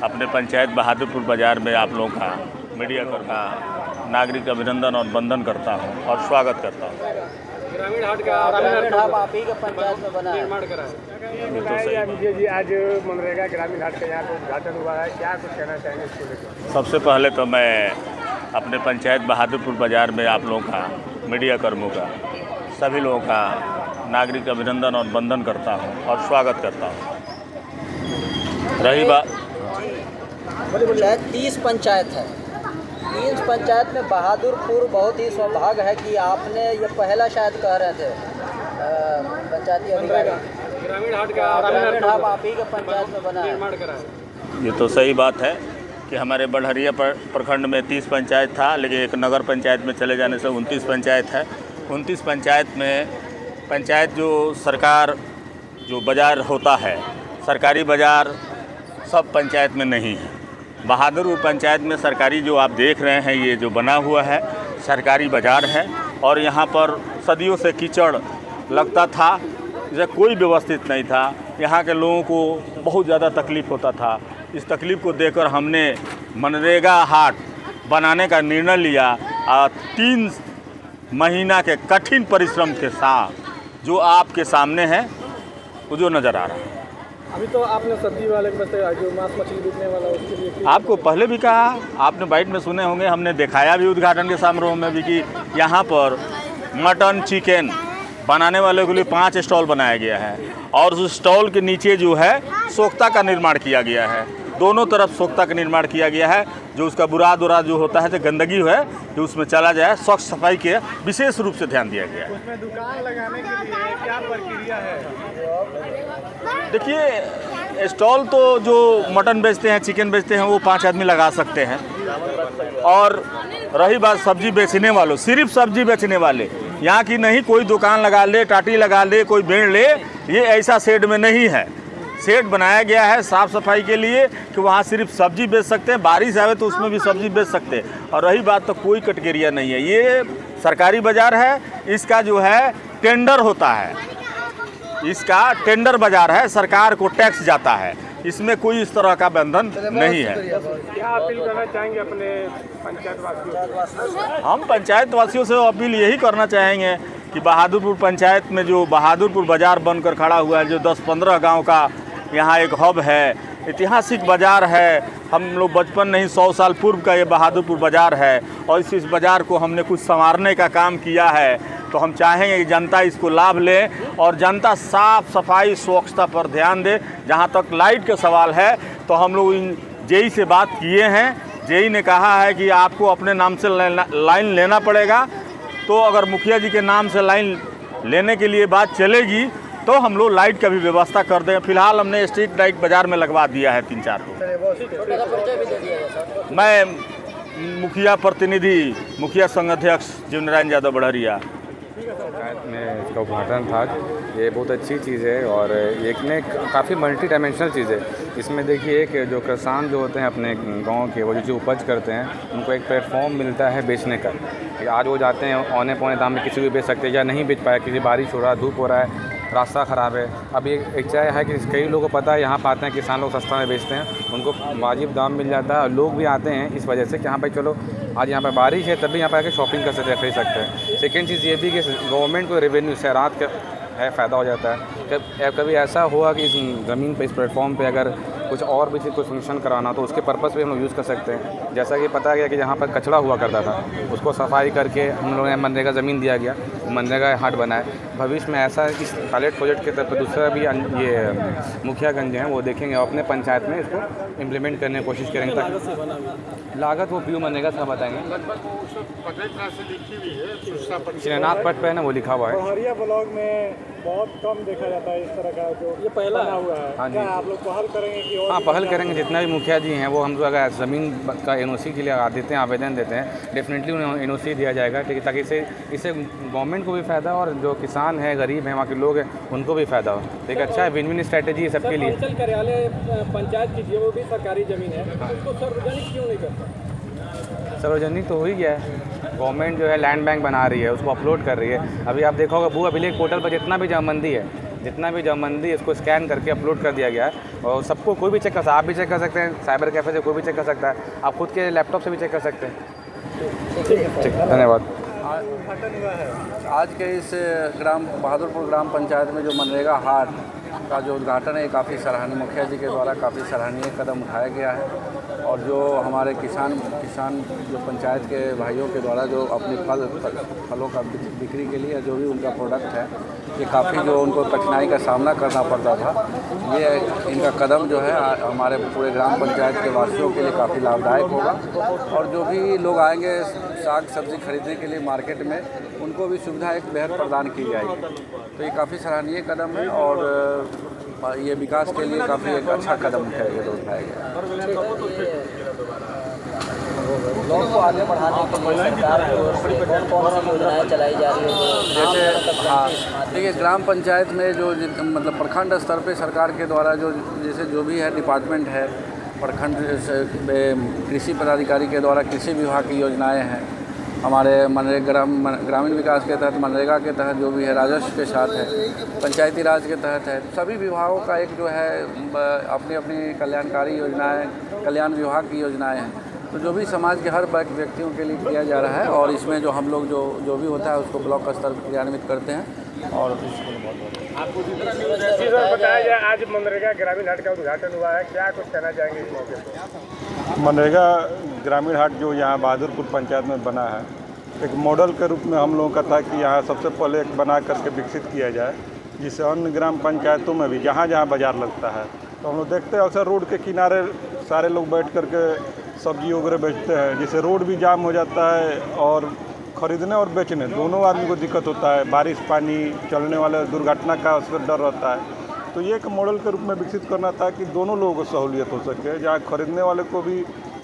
अपने पंचायत बहादुरपुर बाज़ार में आप लोगों का मीडिया का नागरिक अभिनंदन और वंदन करता हूं और स्वागत करता हूं। ग्रामीण हाट का आप ही का पंचायत में बना निर्माण करा है। ये तो सही जी, आज मनरेगा ग्रामीण हाट का यहाँ पे उद्घाटन हुआ है, क्या कुछ कहना चाहेंगे इसको लेकर? सबसे पहले तो मैं अपने पंचायत बहादुरपुर बाज़ार में आप लोगों का मीडिया कर्मियों का सभी लोगों का नागरिक अभिनंदन और वंदन करता हूं और स्वागत करता हूं। रही बात 30 पंचायत है, 30 पंचायत में बहादुरपुर बहुत ही सौभाग्य है कि आपने ये पहला शायद कह रहे थे पंचायती अधिकारी ग्रामीण हाट का आप ही का पंचायत में बना निर्माण करा है। ये तो सही बात है कि हमारे बड़हरिया प्रखंड में 30 पंचायत था, लेकिन एक नगर पंचायत में चले जाने से 29 पंचायत है। 29 पंचायत में पंचायत जो सरकार जो बाज़ार होता है, सरकारी बाज़ार सब पंचायत में नहीं है। बहादुरपुर पंचायत में सरकारी जो आप देख रहे हैं ये जो बना हुआ है सरकारी बाज़ार है, और यहाँ पर सदियों से कीचड़ लगता था, इसे कोई व्यवस्थित नहीं था। यहाँ के लोगों को बहुत ज़्यादा तकलीफ़ होता था। इस तकलीफ़ को देखकर हमने मनरेगा हाट बनाने का निर्णय लिया। 3 महीना के कठिन परिश्रम के साथ जो आपके सामने है वो जो नज़र आ रहा है। अभी तो आपने सब्जी वाले जो मांस मछली बिकने वाला उसके लिए आपको पहले भी कहा, आपने बाइट में सुने होंगे, हमने दिखाया भी उद्घाटन के समारोह में भी कि यहाँ पर मटन चिकन बनाने वाले के लिए 5 स्टॉल बनाया गया है, और उस स्टॉल के नीचे जो है सोख्ता का निर्माण किया गया है। दोनों तरफ सोख्ता का निर्माण किया गया है, जो उसका बुराद उराद जो होता है, जो गंदगी है जो उसमें चला जाए, स्वच्छ सफाई के विशेष रूप से ध्यान दिया गया है। उसमें दुकान लगाने के लिए क्या प्रक्रिया है? देखिए, स्टॉल तो जो मटन बेचते हैं चिकन बेचते हैं वो 5 आदमी लगा सकते हैं, और रही बात सब्जी बेचने वालों, सिर्फ सब्जी बेचने वाले यहाँ की नहीं, कोई दुकान लगा ले, टाटी लगा ले, कोई बेच ले, ये ऐसा शेड में नहीं है। शेड बनाया गया है साफ़ सफाई के लिए कि वहाँ सिर्फ सब्जी बेच सकते हैं, बारिश आवे तो उसमें भी सब्जी बेच सकते हैं। और रही बात तो कोई कैटेगरिया नहीं है, ये सरकारी बाज़ार है, इसका जो है टेंडर होता है, इसका टेंडर बाज़ार है, सरकार को टैक्स जाता है, इसमें कोई इस तरह का बंधन नहीं है। क्या अपील करना चाहेंगे अपने पंचायत वासियों? हम पंचायत वासियों से अपील यही करना चाहेंगे कि बहादुरपुर पंचायत में जो बहादुरपुर बाज़ार बनकर खड़ा हुआ है, जो 10-15 गांव का यहाँ एक हब है, ऐतिहासिक बाज़ार है। हम लोग बचपन नहीं 100 साल पूर्व का ये बहादुरपुर बाज़ार है, और इस बाज़ार को हमने कुछ संवारने का काम किया है। तो हम चाहेंगे कि जनता इसको लाभ ले, और जनता साफ़ सफाई स्वच्छता पर ध्यान दे। जहाँ तक लाइट का सवाल है तो हम लोग जेई से बात किए हैं, जेई ने कहा है कि आपको अपने नाम से लाइन लेना पड़ेगा। तो अगर मुखिया जी के नाम से लाइन लेने के लिए बात चलेगी तो हम लोग लाइट का भी व्यवस्था कर दें। फिलहाल हमने स्ट्रीट लाइट बाज़ार में लगवा दिया है 3-4 को। मैं मुखिया प्रतिनिधि, मुखिया संघ अध्यक्ष जीवनारायण यादव बड़हरिया। पंचायत में इसका उद्घाटन था, ये बहुत अच्छी चीज़ है, और एक ने काफ़ी मल्टी डायमेंशनल चीज़ है। इसमें देखिए एक जो किसान जो होते हैं अपने गांव के, वो जो उपज करते हैं, उनको एक प्लेटफॉर्म मिलता है बेचने का। आज वो जाते हैं औने पौने दाम में किसी भी बेच सकते हैं, या नहीं बेच पाए, किसी बारिश हो रहा है, धूप हो रहा है, रास्ता ख़राब है। अब एक चाय है कि कई लोगों को पता है यहाँ पर आते हैं किसान लोग सस्ता में बेचते हैं, उनको वाजिब दाम मिल जाता है, और लोग भी आते हैं इस वजह से कि हाँ भाई चलो आज यहाँ पर बारिश है तभी यहाँ पर आके शॉपिंग कर सकते हैं, खरीद सकते हैं। सेकेंड चीज़ ये भी कि गवर्नमेंट को रेवेन्यू शहरात का है फ़ायदा हो जाता है। कभी ऐसा हुआ कि इस ज़मीन पर, इस प्लेटफॉर्म पे अगर कुछ और भी चीज़, कोई फंक्शन कराना तो उसके पर्पज़ पे हम लोग यूज़ कर सकते हैं। जैसा कि पता गया कि जहाँ पर कचरा हुआ करता था उसको सफाई करके हम लोगों ने मनरेगा ज़मीन दिया गया, मनरेगा हाट बनाए। भविष्य में ऐसा इस पायलट प्रोजेक्ट के तरफ दूसरा भी ये मुखियागंज हैं वो देखेंगे और अपने पंचायत में इसको इम्प्लीमेंट करने की कोशिश करेंगे। ताकि लागत वो पीयू मनरेगा से बताएंगे, श्रीनाथ पट पे है ना, वो लिखा हुआ है। बड़हरिया ब्लॉक में बहुत कम देखा जाता है इस तरह का जो ये पहला हुआ है। हाँ जी, क्या आप लोग पहल करेंगे कि हाँ पहल करेंगे। जितना भी मुखिया जी हैं वो हम लोग अगर ज़मीन का एनओसी के लिए देते हैं, आवेदन देते हैं, डेफिनेटली उन्हें एनओसी दिया जाएगा, ठीक है, ताकि इससे गवर्नमेंट को भी फ़ायदा और जो किसान है, गरीब हैं, वहाँ के लोग हैं, उनको भी फ़ायदा हो। तो एक अच्छा है, विन विन स्ट्रैटेजी है सबके लिए। अंचल कार्यालय पंचायत की वो भी सरकारी ज़मीन है, उसको सार्वजनिक क्यों नहीं करता? सार्वजनिक तो हो ही गया है। गवर्नमेंट जो है लैंड बैंक बना रही है, उसको अपलोड कर रही है। अभी आप देखोगे भू अभिलेख पोर्टल पर जितना भी जमाबंदी है जितना भी जमाबंदी है इसको स्कैन करके अपलोड कर दिया गया है और सबको कोई भी चेक कर सकता है। आप भी चेक कर सकते हैं, साइबर कैफ़े से कोई भी चेक कर सकता है, आप खुद के लैपटॉप से भी चेक कर सकते हैं। ठीक, धन्यवाद। आज के इस बहादुरपुर ग्राम पंचायत में जो मनरेगा हाट का जो उद्घाटन है काफ़ी सराहनीय, मुखिया जी के द्वारा काफ़ी सराहनीय कदम उठाया गया है। और जो हमारे किसान जो पंचायत के भाइयों के द्वारा जो अपने फलों का बिक्री के लिए जो भी उनका प्रोडक्ट है, ये काफ़ी जो उनको कठिनाई का सामना करना पड़ता था, ये इनका कदम जो है हमारे पूरे ग्राम पंचायत के वासियों के लिए काफ़ी लाभदायक होगा। और जो भी लोग आएंगे साग सब्ज़ी खरीदने के लिए मार्केट में, उनको भी सुविधा एक बेहद प्रदान की जाएगी। तो ये काफ़ी सराहनीय कदम है और ये विकास के लिए काफ़ी एक अच्छा कदम उठाया गया। लोगों को आगे बढ़ाने के लिए सरकार की ओर से कौन-कौन सी योजनाएं चलाई जा रही है? जैसे देखिए, ग्राम पंचायत में जो मतलब प्रखंड स्तर पे सरकार के द्वारा जो जैसे जो भी है डिपार्टमेंट है, प्रखंड में कृषि पदाधिकारी के द्वारा कृषि विभाग की योजनाएं हैं, हमारे ग्रामीण विकास के तहत मनरेगा के तहत जो भी है राजस्व के साथ है, पंचायती राज के तहत है, सभी विभागों का एक जो है अपनी अपनी कल्याणकारी योजनाएं, कल्याण विभाग की योजनाएं हैं। तो जो भी समाज के हर व्यक्तियों के लिए किया जा रहा है और इसमें जो हम लोग जो भी होता है उसको ब्लॉक स्तर पर क्रियान्वित करते हैं। और आपको सर बताया जाए, आज मनरेगा ग्रामीण हाट का उद्घाटन हुआ है, क्या कुछ कहना चाहेंगे इस मौके पर? मनरेगा ग्रामीण हाट जो यहाँ बहादुरपुर पंचायत में बना है, एक मॉडल के रूप में हम लोगों का था कि यहाँ सबसे पहले एक बना करके विकसित किया जाए, जिससे अन्य ग्राम पंचायतों में भी जहाँ जहाँ बाज़ार लगता है, तो हम लोग देखते हैं अक्सर रोड के किनारे सारे लोग बैठ करके सब्जी वगैरह बेचते हैं, जिससे रोड भी जाम हो जाता है और ख़रीदने और बेचने दोनों आदमी को दिक्कत होता है। बारिश पानी चलने वाले दुर्घटना का उसका डर रहता है। तो ये एक मॉडल के रूप में विकसित करना था कि दोनों लोगों को सहूलियत हो सके, जहाँ खरीदने वाले को भी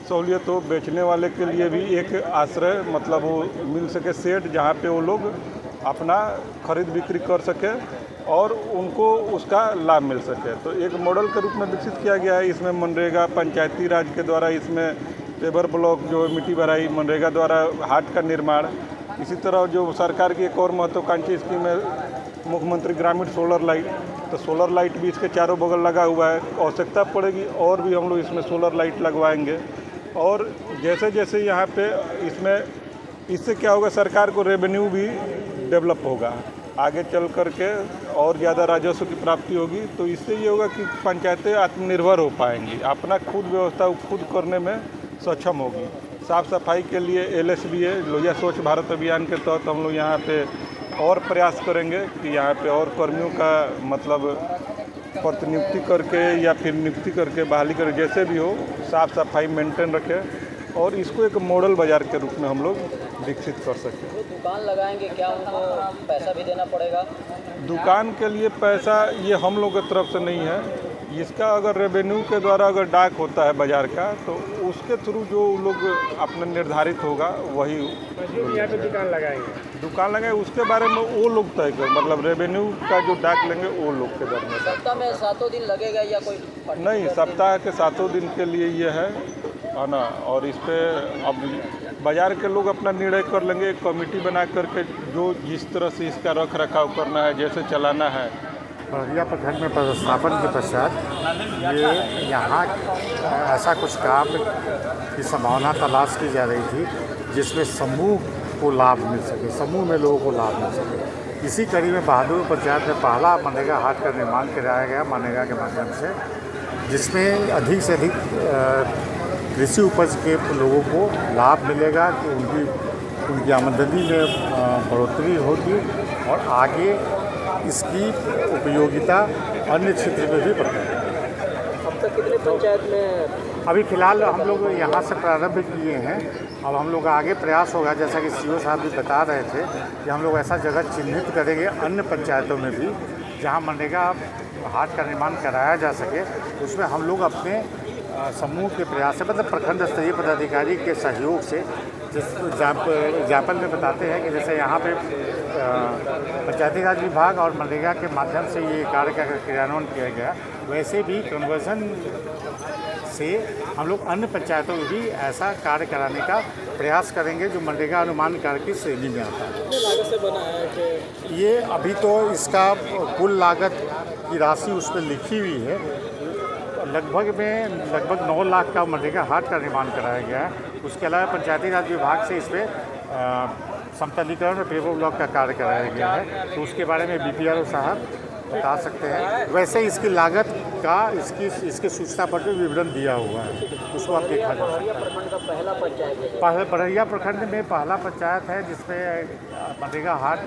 सहूलियत हो, बेचने वाले के लिए भी एक आश्रय मतलब वो मिल सके, सेट जहाँ पे वो लोग अपना खरीद बिक्री कर सके और उनको उसका लाभ मिल सके। तो एक मॉडल के रूप में विकसित किया गया है। इसमें मनरेगा पंचायती राज के द्वारा इसमें पेवर ब्लॉक जो मिट्टी भराई, मनरेगा द्वारा हाट का निर्माण, इसी तरह जो सरकार की एक और महत्वाकांक्षी स्कीम है मुख्यमंत्री ग्रामीण सोलर लाइट, तो सोलर लाइट भी इसके चारों बगल लगा हुआ है। आवश्यकता पड़ेगी और भी हम लोग इसमें सोलर लाइट लगवाएंगे। और जैसे जैसे यहाँ पे इससे क्या होगा, सरकार को रेवेन्यू भी डेवलप होगा, आगे चल करके और ज़्यादा राजस्व की प्राप्ति होगी। तो इससे ये होगा कि पंचायतें आत्मनिर्भर हो पाएंगी, अपना खुद व्यवस्था खुद करने में सक्षम होगी। साफ़ सफाई के लिए LSBA लोहिया स्वच्छ भारत अभियान के तहत हम लोग यहाँ पे और प्रयास करेंगे कि यहाँ पे और कर्मियों का मतलब प्रतिनियुक्ति करके या फिर नियुक्ति करके बहाली करके, जैसे भी हो साफ़ सफाई मेंटेन रखें और इसको एक मॉडल बाज़ार के रूप में हम लोग विकसित कर सकें। जो दुकान लगाएंगे क्या उनको पैसा भी देना पड़ेगा? दुकान के लिए पैसा ये हम लोग की तरफ से नहीं है, इसका अगर रेवेन्यू के द्वारा अगर डाक होता है बाज़ार का, तो उसके थ्रू जो लोग अपना निर्धारित होगा वही यहाँ पे दुकान लगाएंगे, उसके बारे में वो लोग तय कर, मतलब रेवेन्यू का जो डाक लेंगे वो लोग के दर में। सप्ताह में 7 दिन लगेगा या कोई नहीं, सप्ताह के 7 दिन के लिए ये है ना। और इस पर अब बाज़ार के लोग अपना निर्णय कर लेंगे, एक कमेटी बना करके जो जिस तरह से इसका रख रखाव करना है, जैसे चलाना है। बड़हरिया प्रखंड में पदस्थापन के पश्चात ये यहाँ ऐसा कुछ काम की संभावना तलाश की जा रही थी जिसमें समूह को लाभ मिल सके, समूह में लोगों को लाभ मिल सके। इसी कड़ी में बहादुरपुर पंचायत में पहला मनरेगा हाट का निर्माण कराया गया मनरेगा के माध्यम से, जिसमें अधिक से अधिक कृषि उपज के लोगों को लाभ मिलेगा कि उनकी आमदनी में बढ़ोतरी होगी और आगे इसकी उपयोगिता अन्य क्षेत्र में भी बढ़ेगी। अब तक कितने पंचायत में? अभी फ़िलहाल हम लोग यहाँ से प्रारंभ किए हैं, अब हम लोग आगे प्रयास होगा, जैसा कि CO साहब भी बता रहे थे कि हम लोग ऐसा जगह चिन्हित करेंगे अन्य पंचायतों में भी जहाँ मनरेगा हाट का निर्माण कराया जा सके। उसमें हम लोग अपने समूह के प्रयास से, मतलब प्रखंड स्तरीय पदाधिकारी के सहयोग से, जिस एग्जाम्पल में बताते हैं कि जैसे यहाँ पे पंचायती राज विभाग और मनरेगा के माध्यम से ये कार्य का क्रियान्वयन किया गया, वैसे भी कन्वर्जन से हम लोग अन्य पंचायतों में भी ऐसा कार्य कराने का प्रयास करेंगे जो मनरेगा अनुमान कार्य की श्रेणी में आता है। कितने लागत से बना है कि ये अभी तो इसका कुल लागत की राशि उस पर लिखी हुई है। लगभग 9 लाख का मनरेगा हाट का निर्माण कराया गया है। उसके अलावा पंचायती राज विभाग से इसमें समतलीकरण और पेवर ब्लॉक का कार्य कराया गया है, तो उसके बारे में BPRO साहब बता सकते हैं। वैसे इसकी लागत का इसके सूचना पत्र विवरण दिया हुआ है, उसको आप देखा जा सकता है। प्रखंड का पहला पंचायत है। बड़हरिया प्रखंड में पहला पंचायत है जिसमें मनरेगा हाट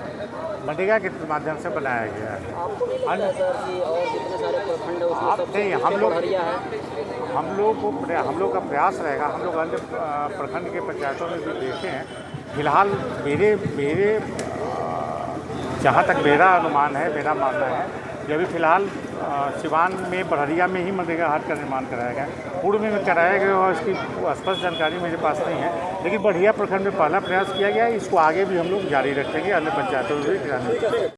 मनरेगा के माध्यम से बनाया गया है। आपको नहीं लगता है सर कि और जितने सारे प्रखंड है उसमें सबसे नहीं, पीछे बड़हरिया है? हम लोग का प्रयास रहेगा। हम लोग अन्य प्रखंड के पंचायतों में भी देखे हैं। फिलहाल मेरे जहाँ तक मेरा अनुमान है, मेरा मानना है कि अभी फ़िलहाल सिवान में बड़हरिया में ही मनरेगा हाट का निर्माण कराया गया। पूर्व में कराया गया और इसकी स्पष्ट जानकारी मेरे पास नहीं है, लेकिन बड़हरिया प्रखंड में पहला प्रयास किया गया है। इसको आगे भी हम लोग जारी रखेंगे, अन्य पंचायतों में भी